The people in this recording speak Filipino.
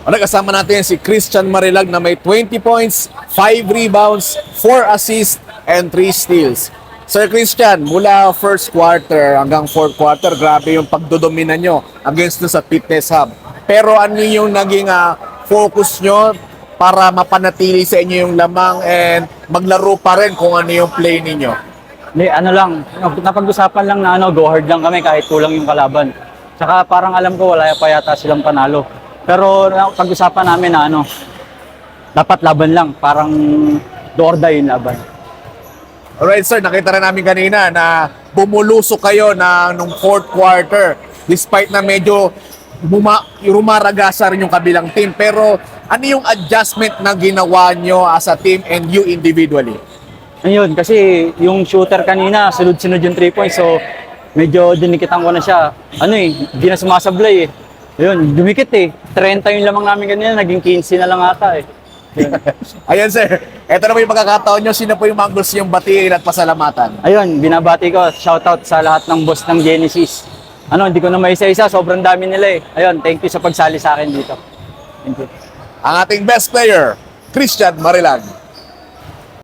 Kasama natin si Christian Marilag na may 20 points, 5 rebounds, 4 assists, and 3 steals. Sir Christian, mula first quarter hanggang fourth quarter, grabe yung pagdodomina nyo against sa Fitness Hub. Pero ano yung naging focus nyo para mapanatili sa inyo yung lamang and maglaro pa rin kung ano yung play ninyo? Ano lang, napag-usapan lang na go hard lang kami kahit kulang yung kalaban. Tsaka parang alam ko wala pa yata silang panalo. Pero pag-usapan namin na dapat laban lang, parang do or die yung laban. Alright sir, nakita rin namin kanina na bumulusok kayo nung fourth quarter despite na medyo rumaragasa rin yung kabilang team. Pero ano yung adjustment na ginawa nyo as a team and you individually? Ayun, kasi yung shooter kanina, sunod-sunod yung 3 points. So, medyo dinikitan ko na siya. Hindi na sumasablay eh. Ayun, dumikit eh. 30 yung lamang namin kanina, naging 15 na lang ata eh. Ayan sir, eto na po yung pagkakataon nyo. Sino po yung mga gusto yung batiin at pasalamatan? Ayun, binabati ko. Shoutout sa lahat ng boss ng Genesis. Hindi ko na maisa-isa. Sobrang dami nila eh. Ayun, thank you sa pagsali sa akin dito. Thank you. Ang ating best player, Christian Marilag.